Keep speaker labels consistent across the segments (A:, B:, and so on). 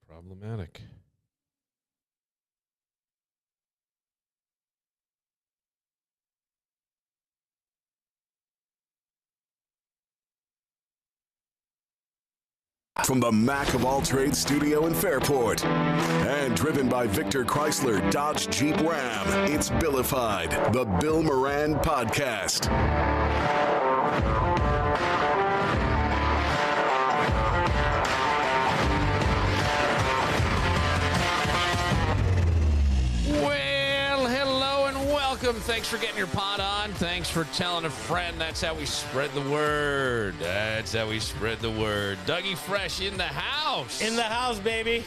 A: Problematic.
B: From the Mac of All Trades studio in Fairport and driven by Victor Chrysler Dodge Jeep Ram, it's Billified, the Bill Moran Podcast.
A: Well, hello and welcome. Thanks for getting your pot on. Thanks for telling a friend. That's how we spread the word. That's how we spread the word. Dougie Fresh in the house.
C: In the house, baby.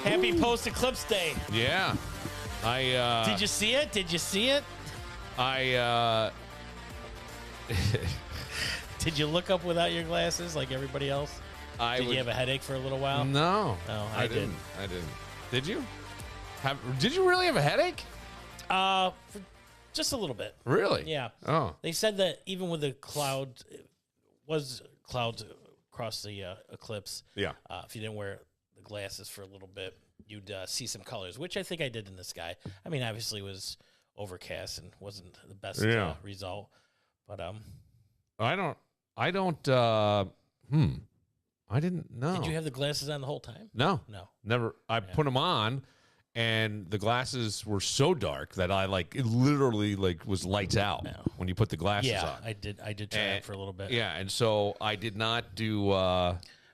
C: Happy post-eclipse day.
A: Yeah.
C: Did you see it? Did you see it? Did you look up without your glasses like everybody else? Did you have a headache for a little while?
A: No.
C: No, I didn't.
A: I didn't. Did you? Did you really have a headache?
C: For just a little bit.
A: Really?
C: Yeah.
A: Oh.
C: They said that even with the clouds across the eclipse.
A: Yeah.
C: If you didn't wear the glasses for a little bit, you'd see some colors, which I think I did in the sky. I mean, obviously it was overcast and wasn't the best result, but
A: I didn't know.
C: Did you have the glasses on the whole time?
A: No,
C: never.
A: I put them on, and the glasses were so dark that it literally was lights out when you put the glasses on.
C: I did try it for a little bit.
A: Yeah, and so I did not do.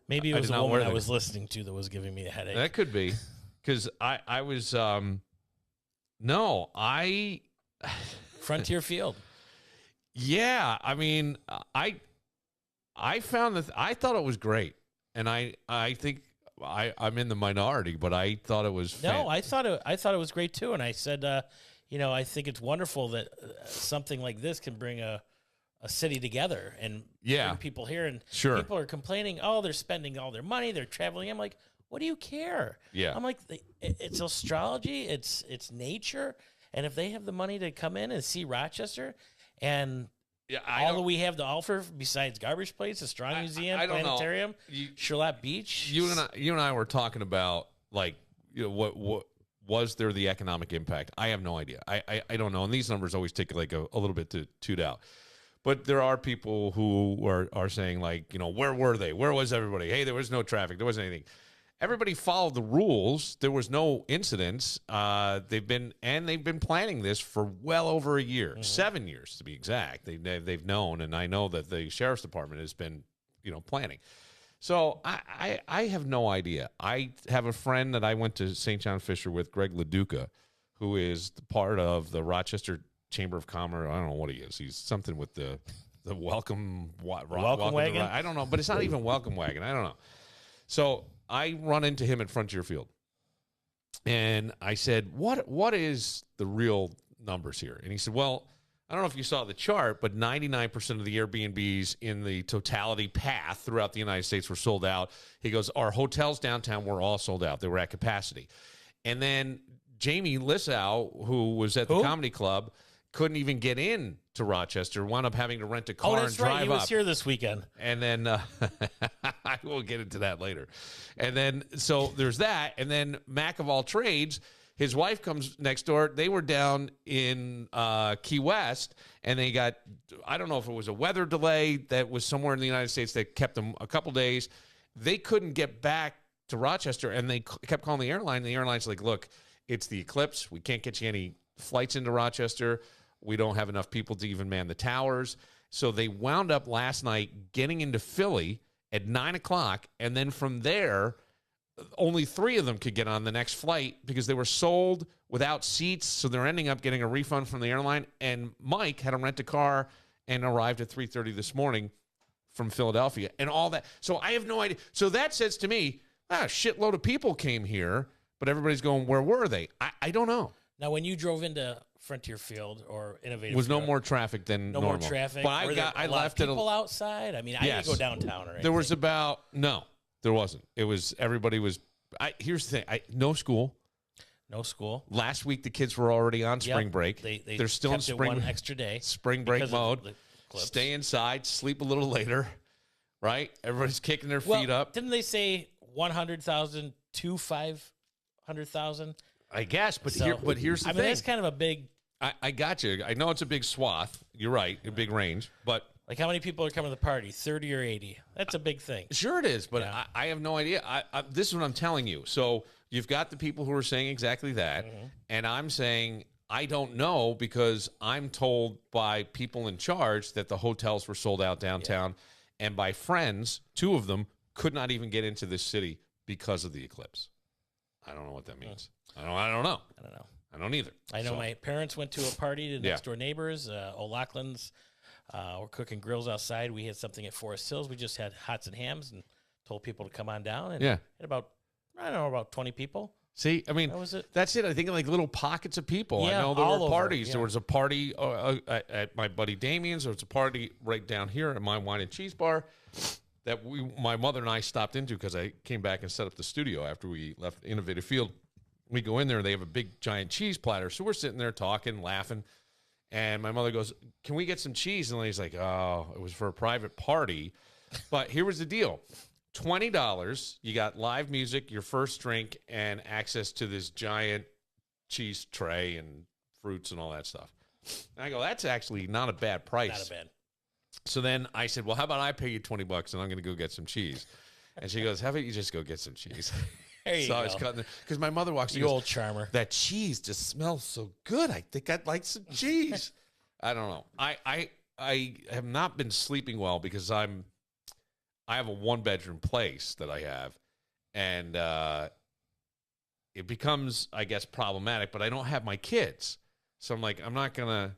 C: Maybe it was the woman I was listening to that was giving me a headache.
A: That could be, because I was
C: Frontier Field.
A: Yeah, I mean, I found that I thought it was great, and I think I'm in the minority, but I thought it was.
C: I thought it was great too, and I said, I think it's wonderful that something like this can bring a city together and bring people here. And people are complaining, oh, they're spending all their money, they're traveling. I'm like, what do you care?
A: Yeah,
C: I'm like, it's astrology, it's nature, and if they have the money to come in and see Rochester. And all that we have to offer besides garbage plates, a strong museum, planetarium, Charlotte Beach.
A: You and I were talking about what was there the economic impact? I have no idea. I don't know. And these numbers always take a little bit to toot out. But there are people who are saying where were they? Where was everybody? Hey, there was no traffic. There wasn't anything. Everybody followed the rules. There was no incidents. They've been planning this for well over a year, 7 years to be exact. They've known, and I know that the sheriff's department has been, planning. So I have no idea. I have a friend that I went to St. John Fisher with, Greg LaDuca, who is part of the Rochester Chamber of Commerce. I don't know what he is. He's something with the welcome
C: wagon.
A: I don't know, but it's not even welcome wagon. I don't know. So I run into him at Frontier Field, and I said, what is the real numbers here? And he said, well, I don't know if you saw the chart, but 99% of the Airbnbs in the totality path throughout the United States were sold out. He goes, our hotels downtown were all sold out. They were at capacity. And then Jamie Lissow, who was at the comedy club, couldn't even get in to Rochester, wound up having to rent a car and drive up.
C: He was here this weekend.
A: And then I will get into that later. And then, so there's that. And then Mac of All Trades, his wife comes next door. They were down in Key West, and they got, I don't know if it was a weather delay that was somewhere in the United States that kept them a couple days. They couldn't get back to Rochester, and they kept calling the airline. The airline's like, look, it's the eclipse. We can't get you any flights into Rochester. We don't have enough people to even man the towers. So they wound up last night getting into Philly at 9 o'clock. And then from there, only 3 of them could get on the next flight because they were sold without seats. So they're ending up getting a refund from the airline. And Mike had to rent a car and arrived at 3:30 this morning from Philadelphia and all that. So I have no idea. So that says to me, a shitload of people came here, but everybody's going, where were they? I don't know.
C: Now, when you drove into Frontier Field or Innovative
A: was
C: Field,
A: no more traffic than normal.
C: No more traffic.
A: But I left
C: people outside. I mean, I didn't go downtown or anything.
A: There was no, there wasn't. It was everybody was. Here's the thing. No school.
C: No school.
A: Last week the kids were already on spring break. They're still in spring.
C: One extra day.
A: Spring break mode. Stay inside. Sleep a little later. Right. Everybody's kicking their feet up.
C: Didn't they say 100,000 to 500,000.
A: I guess, but here's the thing.
C: I mean, that's kind of a big.
A: I got you. I know it's a big swath. You're right, a big range, but
C: like how many people are coming to the party? 30 or 80? That's a big thing.
A: Sure, it is, but I have no idea. This is what I'm telling you. So you've got the people who are saying exactly that, and I'm saying I don't know because I'm told by people in charge that the hotels were sold out downtown, and by friends, 2 of them could not even get into this city because of the eclipse. I don't know what that means. I don't know. I don't either.
C: I know my parents went to a party to next door neighbors. O'Loughlin's were cooking grills outside. We had something at Forest Hills. We just had hots and hams and told people to come on down. And had about 20 people.
A: See, I mean, that's it. I think like little pockets of people. I know there were parties. There was a party at my buddy Damien's. There was a party right down here at my wine and cheese bar that my mother and I stopped into because I came back and set up the studio after we left Innovative Field. We go in there, they have a big, giant cheese platter. So we're sitting there talking, laughing. And my mother goes, can we get some cheese? And he's like, oh, it was for a private party. But here was the deal. $20, you got live music, your first drink, and access to this giant cheese tray and fruits and all that stuff. And I go, that's actually not a bad price.
C: Not a bad.
A: So then I said, well, how about I pay you $20 and I'm going to go get some cheese? And she goes, how about you just go get some cheese?
C: There you
A: so
C: go.
A: I was cutting because my mother walks in.
C: You old charmer.
A: That cheese just smells so good. I think I'd like some cheese. I don't know. I have not been sleeping well because I have a 1-bedroom place that I have, and it becomes, I guess, problematic. But I don't have my kids, so I'm like, I'm not gonna,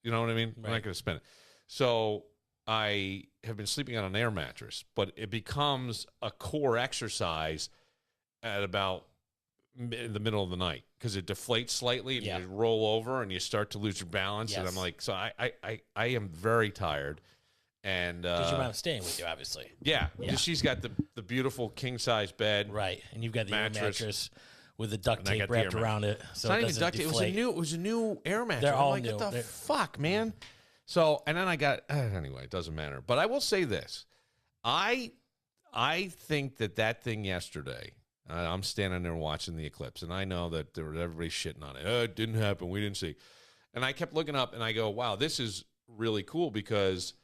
A: you know what I mean? Right. I'm not gonna spend it. So I have been sleeping on an air mattress, but it becomes a core exercise at about in the middle of the night because it deflates slightly and you roll over and you start to lose your balance. Yes. And I'm like, so I am very tired. And
C: because your mom's staying with you, obviously.
A: Yeah. She's got the beautiful king size bed.
C: Right. And you've got the mattress with the duct tape wrapped around it. So
A: it's not even duct tape. It was a new air mattress.
C: They're all
A: like,
C: new.
A: What the fuck, man? So, and then I got, anyway, it doesn's matter. But I will say this. I think that thing yesterday, I'm standing there watching the eclipse, and I know that there was everybody shitting on it. Oh, it didn't happen. We didn't see. And I kept looking up, and I go, wow, this is really cool because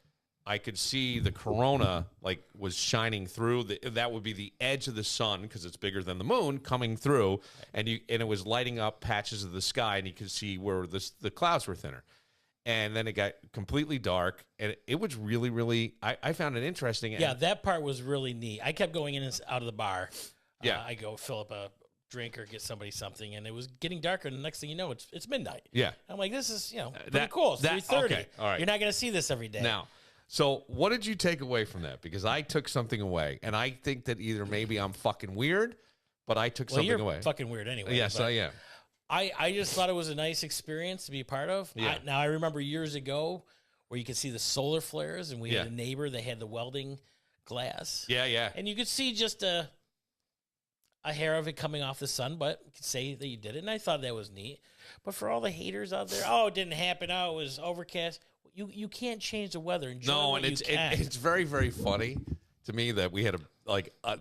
A: I could see the corona, like, was shining through. That would be the edge of the sun because it's bigger than the moon coming through, and it was lighting up patches of the sky, and you could see where the clouds were thinner. And then it got completely dark, and it was really, really, I found it interesting.
C: Yeah, that part was really neat. I kept going in and out of the bar.
A: Yeah.
C: I go fill up a drink or get somebody something, and it was getting darker, and the next thing you know, it's midnight.
A: Yeah.
C: I'm like, this is, pretty cool. It's 3:30.
A: Okay. All right.
C: You're not going to see this every day.
A: Now, so what did you take away from that? Because I took something away, and I think that either maybe I'm fucking weird, but I took something
C: you're
A: away.
C: Fucking weird anyway.
A: Yes, I am.
C: I just thought it was a nice experience to be a part of.
A: Yeah.
C: Now, I remember years ago where you could see the solar flares, and we had a neighbor that had the welding glass.
A: Yeah, yeah.
C: And you could see just a hair of it coming off the sun, but you could say that you did it, and I thought that was neat. But for all the haters out there, it didn't happen. Oh, it was overcast. You can't change the weather. Enjoy what
A: it's very, very funny to me that we had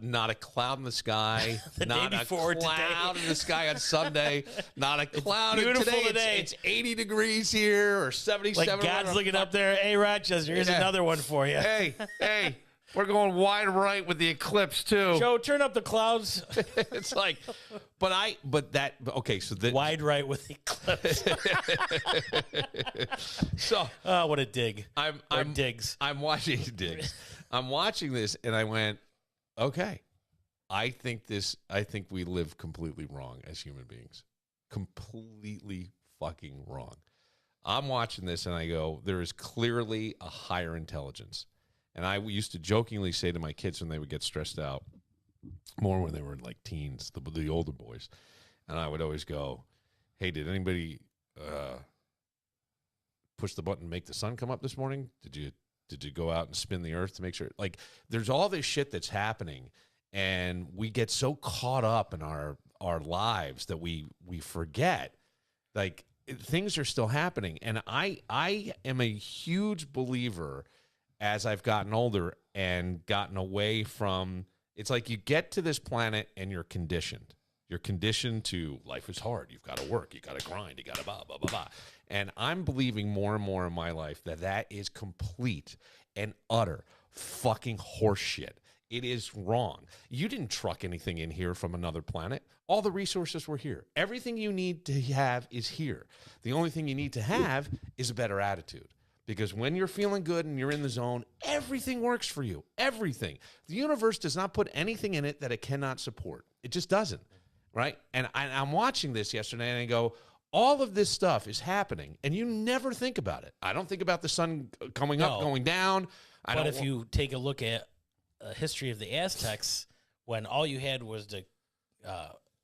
A: not a cloud in the sky, not a cloud in the sky on Sunday, not a cloud. Today. It's 80 degrees here or 77.
C: Like God's looking up there. Hey, Rochester, here's another one for you.
A: Hey. We're going wide right with the eclipse too.
C: Joe, turn up the clouds.
A: It's like, okay. So
C: wide right with the eclipse.
A: So,
C: what a dig! I'm
A: watching digs. I'm watching this, and I went, okay. I think we live completely wrong as human beings, completely fucking wrong. I'm watching this, and I go, there is clearly a higher intelligence. And I used to jokingly say to my kids when they would get stressed out, more when they were like teens, the older boys, and I would always go, hey, did anybody push the button and make the sun come up this morning? Did you go out and spin the earth to make sure? Like, there's all this shit that's happening, and we get so caught up in our lives that we forget, like, things are still happening. And I am a huge believer as I've gotten older and gotten away from It's like you get to this planet and you're conditioned. You're conditioned to life is hard. You've got to work. You got to grind. You got to blah, blah, blah, blah. And I'm believing more and more in my life that is complete and utter fucking horseshit. It is wrong. You didn't truck anything in here from another planet. All the resources were here. Everything you need to have is here. The only thing you need to have is a better attitude. Because when you're feeling good and you're in the zone, everything works for you. Everything. The universe does not put anything in it that it cannot support. It just doesn't. Right? And I'm watching this yesterday and I go, all of this stuff is happening and you never think about it. I don't think about the sun coming up, going down.
C: But if you take a look at a history of the Aztecs, when all you had was to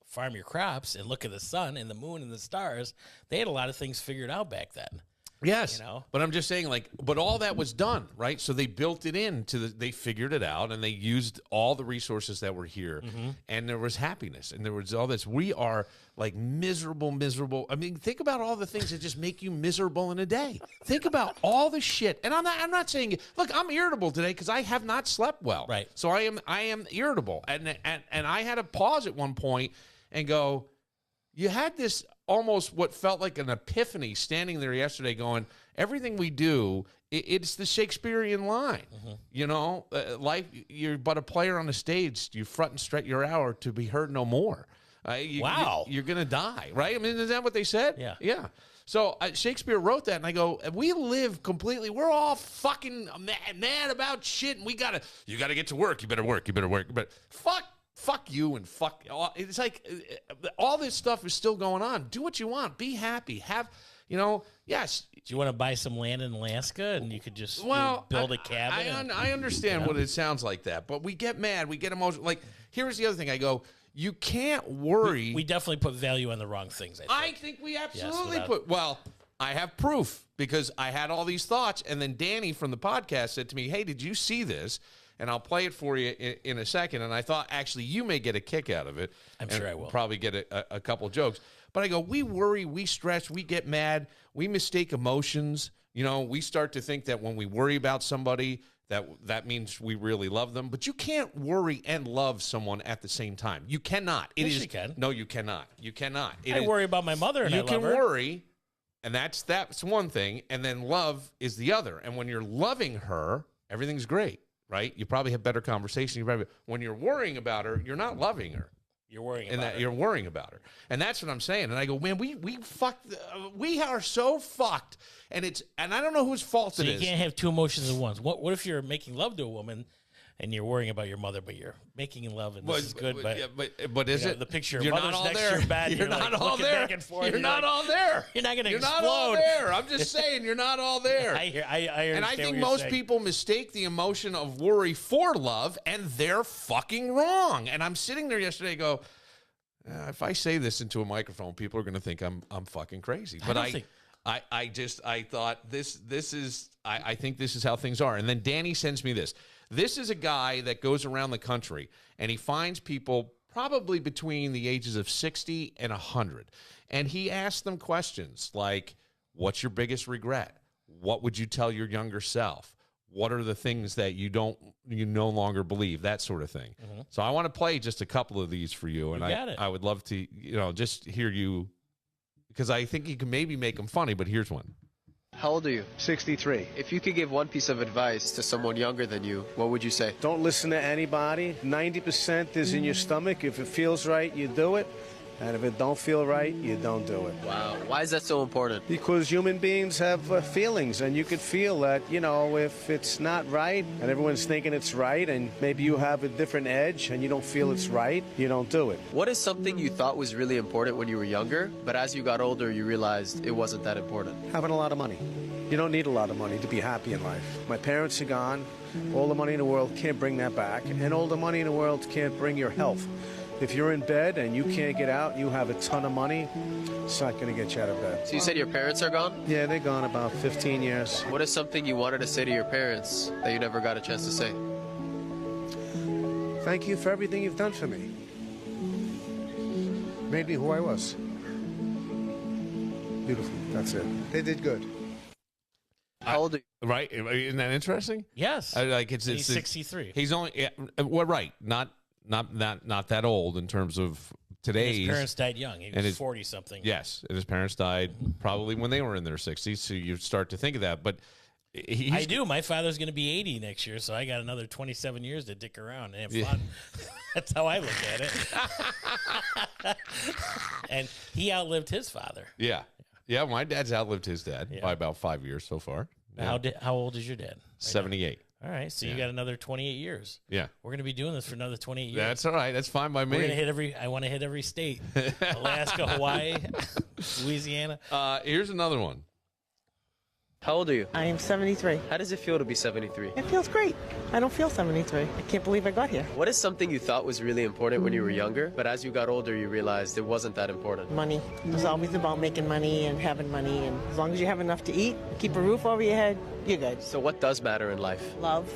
C: farm your crops and look at the sun and the moon and the stars, they had a lot of things figured out back then.
A: Yes, but I'm just saying, but all that was done, right? So they built it they figured it out, and they used all the resources that were here, and there was happiness, and there was all this. We are like miserable. I mean, think about all the things that just make you miserable in a day. Think about all the shit, and I'm not saying, look, I'm irritable today because I have not slept well,
C: right?
A: So I am irritable, and I had to pause at one point and go, you had this almost what felt like an epiphany standing there yesterday going, everything we do, it's the Shakespearean line. Life, you're but a player on the stage. You front and stretch your hour to be heard no more. You're going to die, right? I mean, is that what they said? Yeah. So Shakespeare wrote that, and I go, we live completely, we're all fucking mad about shit, and you got to get to work. You better work. But fuck you and fuck. It's like all this stuff is still going on. Do what you want. Be happy. Yes.
C: Do you want to buy some land in Alaska and you could just build a cabin?
A: I understand what it sounds like that, but we get mad. We get emotional. Like, here's the other thing. I go, you can't worry.
C: We definitely put value on the wrong things,
A: I think we absolutely put. Well, I have proof because I had all these thoughts, and then Danny from the podcast said to me, hey, did you see this? And I'll play it for you in a second. And I thought, actually, you may get a kick out of it.
C: I'm sure I will.
A: Probably get a couple jokes. But I go, we worry, we stress, we get mad, we mistake emotions. We start to think that when we worry about somebody, that means we really love them. But you can't worry and love someone at the same time. You cannot.
C: Yes, you can.
A: No, you cannot. You cannot.
C: I worry about my mother and I love her.
A: You can worry, and that's one thing, and then love is the other. And when you're loving her, everything's great. Right? You probably have better conversation. When you're worrying about her, you're not loving her.
C: You're worrying about her.
A: You're worrying about her. And that's what I'm saying. And I go, man, we are so fucked. And I don't know whose fault it is.
C: So you can't have two emotions at once. What if you're making love to a woman and you're worrying about your mother, but you're making love, and this is good,
A: but is it
C: the picture?
A: You're
C: mother's
A: not all
C: next
A: there.
C: To your bed,
A: you're not all there.
C: Back and forth,
A: you're not all there.
C: You're not going to explode.
A: You're not all there. I'm just saying, you're not all there.
C: I understand.
A: And I think most people mistake the emotion of worry for love, and they're fucking wrong. And I'm sitting there yesterday, and go, if I say this into a microphone, people are going to think I'm fucking crazy. But I thought this is I think this is how things are. And then Danny sends me this. This is a guy that goes around the country and he finds people probably between the ages of 60 and 100. And he asks them questions like, what's your biggest regret? What would you tell your younger self? What are the things that you no longer believe? That sort of thing. Mm-hmm. So I want to play just a couple of these for you. And I would love to, just hear you, because I think you can maybe make them funny, but here's one.
D: How old are you?
E: 63.
D: If you could give one piece of advice to someone younger than you, what would you say?
E: Don't listen to anybody. 90% is in your stomach. If it feels right, you do it. And if it don't feel right, you don't do it.
D: Wow. Why is that so important?
E: Because human beings have feelings, and you could feel that, if it's not right, and everyone's thinking it's right, and maybe you have a different edge, and you don't feel it's right, you don't do it.
D: What is something you thought was really important when you were younger, but as you got older, you realized it wasn't that important?
E: Having a lot of money. You don't need a lot of money to be happy in life. My parents are gone. All the money in the world can't bring that back, and all the money in the world can't bring your health. If you're in bed and you can't get out, you have a ton of money, it's not going to get you out of bed.
D: So you said your parents are gone?
E: Yeah, they're gone about 15 years.
D: What is something you wanted to say to your parents that you never got a chance to say?
E: Thank you for everything you've done for me. Made me who I was. Beautiful. That's it. They did good.
D: How old are you?
A: Right? Isn't that interesting?
C: Yes.
A: He's
C: 63.
A: He's only, right. Not not that old in terms of today's.
C: His parents died young. He was 40-something.
A: Yes, and his parents died probably when they were in their 60s, so you start to think of that. But
C: I do. My father's going to be 80 next year, so I got another 27 years to dick around and have fun. That's how I look at it. And he outlived his father.
A: Yeah. Yeah, my dad's outlived his dad by about 5 years so far.
C: Yeah. How old is your dad?
A: 78.
C: All right, so you got another 28 years.
A: Yeah.
C: We're going to be doing this for another 28 years.
A: That's all right. That's fine by me.
C: We're going to I want to hit every state. Alaska, Hawaii, Louisiana.
A: Here's another one.
D: How old are you?
F: I am 73.
D: How does it feel to be 73?
F: It feels great. I don't feel 73. I can't believe I got here.
D: What is something you thought was really important when you were younger, but as you got older, you realized it wasn't that important?
F: Money. It was always about making money and having money. And as long as you have enough to eat, keep a roof over your head, you're good.
D: So what does matter in life?
F: Love,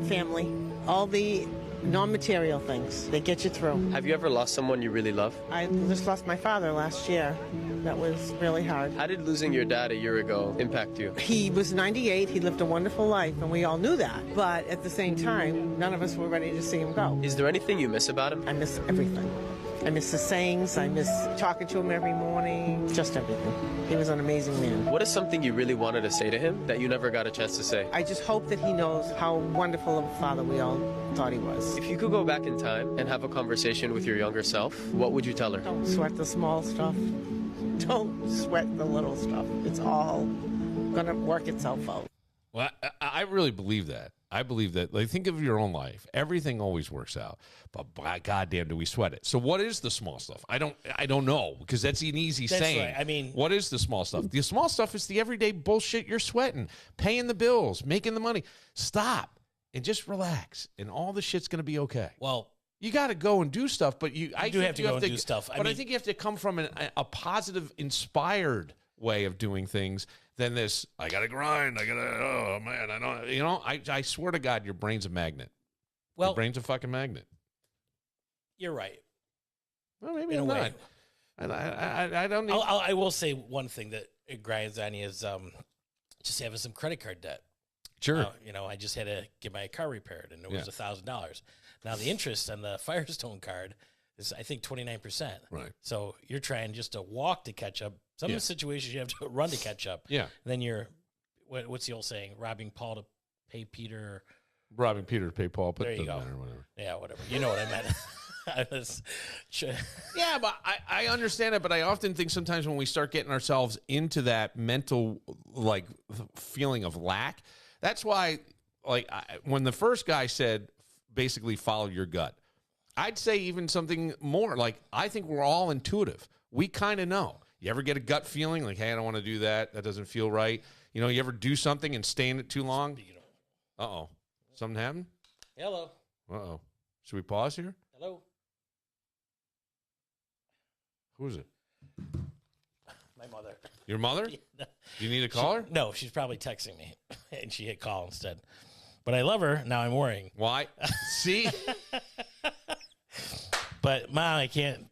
F: family, all the non-material things that get you through.
D: Have you ever lost someone you really love?
F: I just lost my father last year. That was really hard.
D: How did losing your dad a year ago impact you?
F: He was 98. He lived a wonderful life, and we all knew that. But at the same time, none of us were ready to see him go.
D: Is there anything you miss about him?
F: I miss everything. I miss his sayings. I miss talking to him every morning. Just everything. He was an amazing man.
D: What is something you really wanted to say to him that you never got a chance to say?
F: I just hope that he knows how wonderful of a father we all thought he was.
D: If you could go back in time and have a conversation with your younger self, what would you tell her?
F: Don't sweat the small stuff. Don't sweat the little stuff. It's all going to work itself out.
A: Well, I really believe that. I believe that. Like, think of your own life. Everything always works out, but by goddamn, do we sweat it? So, what is the small stuff? I don't know, because that's an easy saying.
C: Right. I mean,
A: what is the small stuff? The small stuff is the everyday bullshit you're sweating, paying the bills, making the money. Stop and just relax, and all the shit's gonna be okay.
C: Well,
A: you got to go and do stuff, but I
C: do have to go and do stuff.
A: But I think you have to come from a positive, inspired way of doing things than this. I got to grind. Oh man, I don't. You know, I swear to God, your brain's a magnet.
C: Well,
A: your brain's a fucking magnet.
C: You're right.
A: Well, maybe I'm not. And I don't.
C: I will say one thing that it grinds on you is just having some credit card debt.
A: Sure.
C: You know, I just had to get my car repaired, and it was $1,000. Now the interest on the Firestone card is, I think, 29%.
A: Right.
C: So you're trying just to walk to catch up. Some of the situations you have to run to catch up.
A: Yeah.
C: And then you're, what's the old saying? Robbing Paul to pay Peter.
A: Robbing Peter to pay Paul. But
C: there you go.
A: Whatever.
C: Yeah, whatever. You know what I meant.
A: Yeah, but I understand it, but I often think sometimes when we start getting ourselves into that mental, like, feeling of lack, that's why, like, when the first guy said, basically follow your gut, I'd say even something more, like, I think we're all intuitive. We kind of know. You ever get a gut feeling like, hey, I don't want to do that. That doesn't feel right. You know, you ever do something and stay in it too long? Uh-oh. Something happened?
C: Hello.
A: Uh-oh. Should we pause here?
C: Hello.
A: Who is it?
C: My mother.
A: Your mother? Do you need to call her?
C: No, she's probably texting me, and she hit call instead. But I love her. Now I'm worrying.
A: Why? See?
C: But, Mom, I can't.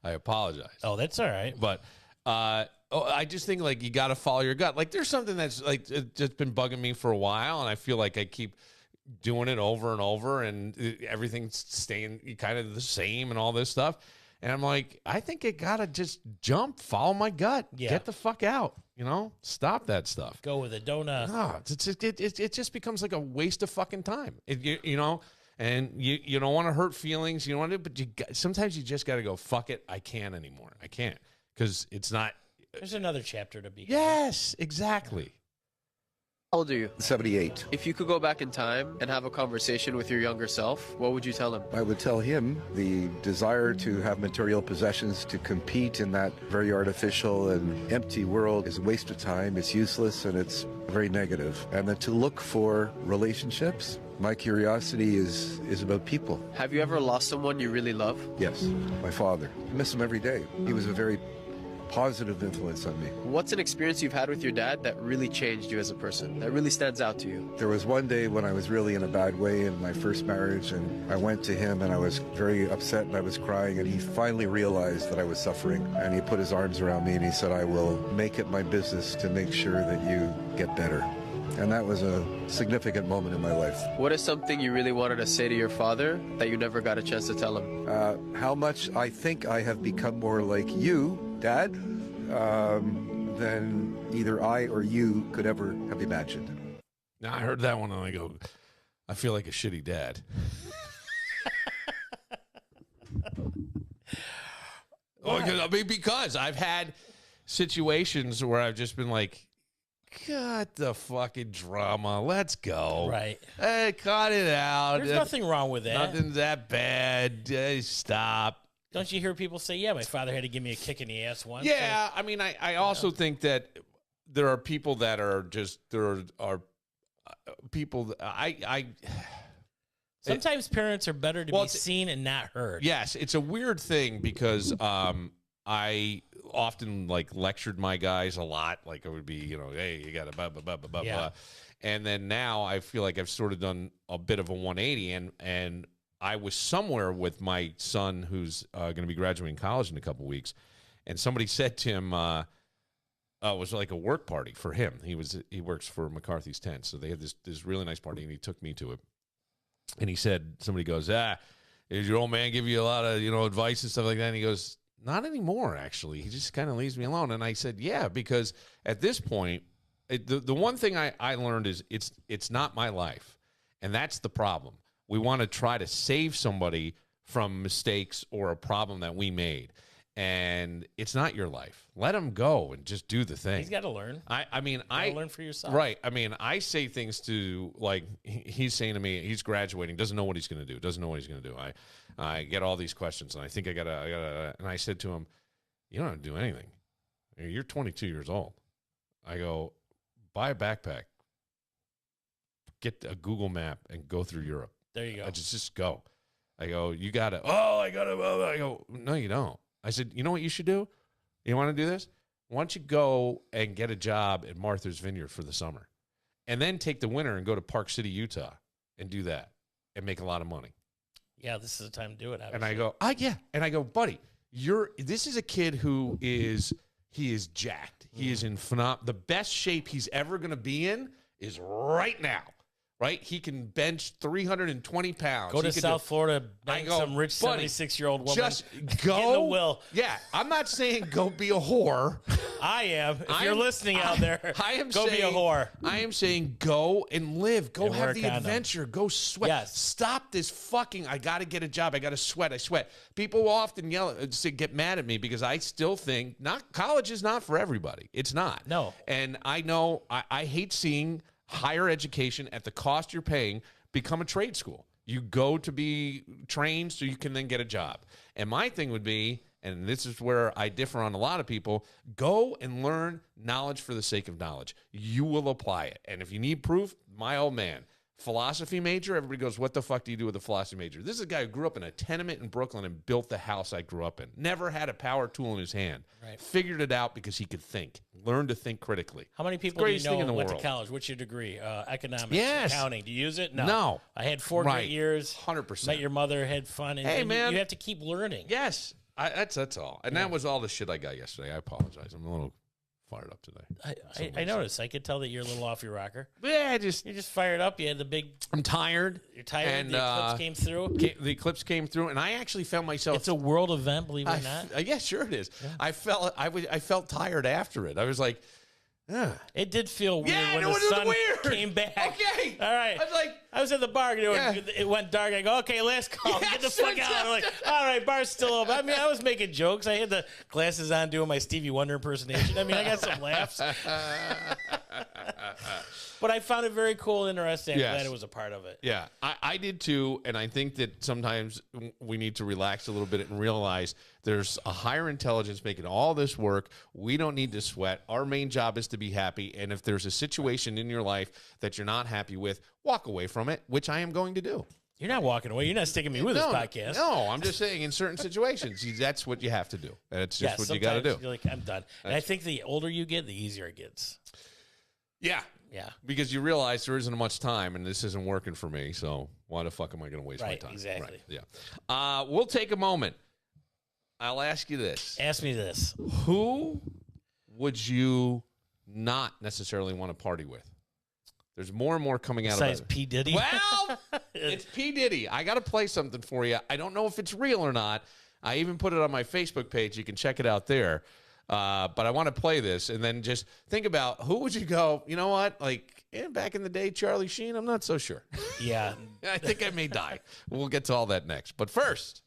A: I apologize.
C: Oh, that's all right.
A: But I just think, like, you got to follow your gut. Like, there's something that's, like, just been bugging me for a while, and I feel like I keep doing it over and over, and everything's staying kind of the same and all this stuff. And I'm like, I think I got to just jump, follow my gut, get the fuck out, you know, stop that stuff.
C: Go with it. Don't,
A: it just becomes like a waste of fucking time, you know, and you don't want to hurt feelings, you don't want to, but sometimes you just got to go, fuck it, I can't anymore. I can't, because it's not.
C: There's another chapter to be.
A: Yes, exactly.
D: How old are you?
G: 78.
D: If you could go back in time and have a conversation with your younger self, what would you tell him?
G: I would tell him the desire to have material possessions to compete in that very artificial and empty world is a waste of time, it's useless, and it's very negative. And then to look for relationships. My curiosity is about people.
D: Have you ever lost someone you really love?
G: Yes, my father. I miss him every day. He was a very positive influence on me.
D: What's an experience you've had with your dad that really changed you as a person, that really stands out to you?
G: There was one day when I was really in a bad way in my first marriage, and I went to him and I was very upset and I was crying, and he finally realized that I was suffering, and he put his arms around me and he said, I will make it my business to make sure that you get better. And that was a significant moment in my life.
D: What is something you really wanted to say to your father that you never got a chance to tell him?
G: How much I think I have become more like you, Dad, than either I or you could ever have imagined.
A: Now, I heard that one and I go, I feel like a shitty dad. I mean, because I've had situations where I've just been like, cut the fucking drama. Let's go.
C: Right.
A: Hey, cut it out.
C: There's nothing wrong with that.
A: Nothing's that bad. Stop.
C: Don't you hear people say, yeah, my father had to give me a kick in the ass once?
A: Yeah. I mean, I also think that there are people that are just, there are people that
C: sometimes parents are better to be seen and not heard.
A: Yes. It's a weird thing because I often like lectured my guys a lot. Like it would be, you know, hey, you got to blah, blah, blah, blah, blah. And then now I feel like I've sort of done a bit of a 180 and I was somewhere with my son who's going to be graduating college in a couple weeks. And somebody said to him, it was like a work party for him. He works for McCarthy's Tent. So they had this really nice party and he took me to it. And he said, somebody goes, did your old man give you a lot of, advice and stuff like that? And he goes, not anymore, actually. He just kind of leaves me alone. And I said, yeah, because at this point, the one thing I learned is it's not my life. And that's the problem. We want to try to save somebody from mistakes or a problem that we made. And it's not your life. Let him go and just do the thing.
C: He's got to learn.
A: I mean,
C: learn for yourself.
A: Right. I mean, I say things to, like, he's saying to me, he's graduating, doesn't know what he's going to do, doesn't know what he's going to do. I get all these questions, and I think I gotta, and I said to him, you don't have to do anything. You're 22 years old. I go, buy a backpack, get a Google map, and go through Europe.
C: There you go.
A: I just go. I go, you got to, I go, no, you don't. I said, you know what you should do? You want to do this? Why don't you go and get a job at Martha's Vineyard for the summer and then take the winter and go to Park City, Utah and do that and make a lot of money.
C: Yeah, this is the time to do it. Obviously.
A: And I go, yeah. And I go, buddy, this is a kid who is jacked. He is in the best shape he's ever going to be in is right now. Right? He can bench 320 pounds.
C: Go to South Florida, bang some rich 76-year-old woman.
A: Just go.
C: Get in the will.
A: Yeah. I'm not saying go be a whore.
C: I am. If you're listening out there, go be a whore.
A: I am saying go and live. Go have the adventure. Go sweat.
C: Yes.
A: Stop this fucking, I got to get a job. I got to sweat. I sweat. People will often get mad at me because I still think college is not for everybody. It's not.
C: No.
A: And I know I hate seeing higher education at the cost you're paying become a trade school. You go to be trained so you can then get a job. And my thing would be, and this is where I differ on a lot of people, go and learn knowledge for the sake of knowledge. You will apply it. And if you need proof, my old man, philosophy major, everybody goes, what the fuck do you do with a philosophy major? This is a guy who grew up in a tenement in Brooklyn and built the house I grew up in. Never had a power tool in his hand.
C: Right.
A: Figured it out because he could think. Learned to think critically.
C: How many people do you know went to college? What's your degree? Economics, accounting. Do you use it? No. I had 4 great years.
A: 100%.
C: Met your mother, had fun. And
A: man.
C: You have to keep learning.
A: Yes. That's all. And that was all the shit I got yesterday. I apologize. I'm a little fired up today.
C: I noticed. I could tell that you're a little off your rocker.
A: Yeah,
C: you're just fired up. You had the big.
A: I'm tired.
C: You're tired. And the eclipse came through.
A: The eclipse came through, and I actually found myself.
C: It's a world event, believe it or not.
A: Yeah, sure it is. Yeah. I felt tired after it. I was like,
C: it did feel weird when the sun came back.
A: Okay,
C: all right. I was at the bar. It went dark. I go, okay, last call. Get the fuck out. I'm like, all right, bar's still open. I mean, I was making jokes. I had the glasses on, doing my Stevie Wonder impersonation. I mean, I got some laughs. But I found it very cool and interesting. I'm glad it was a part of it.
A: Yeah, I did too. And I think that sometimes we need to relax a little bit and realize there's a higher intelligence making all this work. We don't need to sweat. Our main job is to be happy. And if there's a situation in your life that you're not happy with, walk away from it, which I am going to do.
C: You're not walking away. You're not sticking me with this podcast.
A: No, I'm just saying in certain situations, that's what you have to do. That's just what you got to do.
C: You're like, I'm done. And I think the older you get, the easier it gets.
A: Yeah. Yeah. Because you realize there isn't much time and this isn't working for me. So why the fuck am I going to waste my time?
C: Exactly.
A: Right, yeah. We'll take a moment. I'll ask you this.
C: Ask me this.
A: Who would you not necessarily want to party with? There's more and more coming out
C: besides
A: of it.
C: P. Diddy.
A: Well, it's P. Diddy. I got to play something for you. I don't know if it's real or not. I even put it on my Facebook page. You can check it out there. But I want to play this and then just think about who would you go, you know what? Like back in the day, Charlie Sheen, I'm not so sure.
C: Yeah.
A: I think I may die. We'll get to all that next. But first,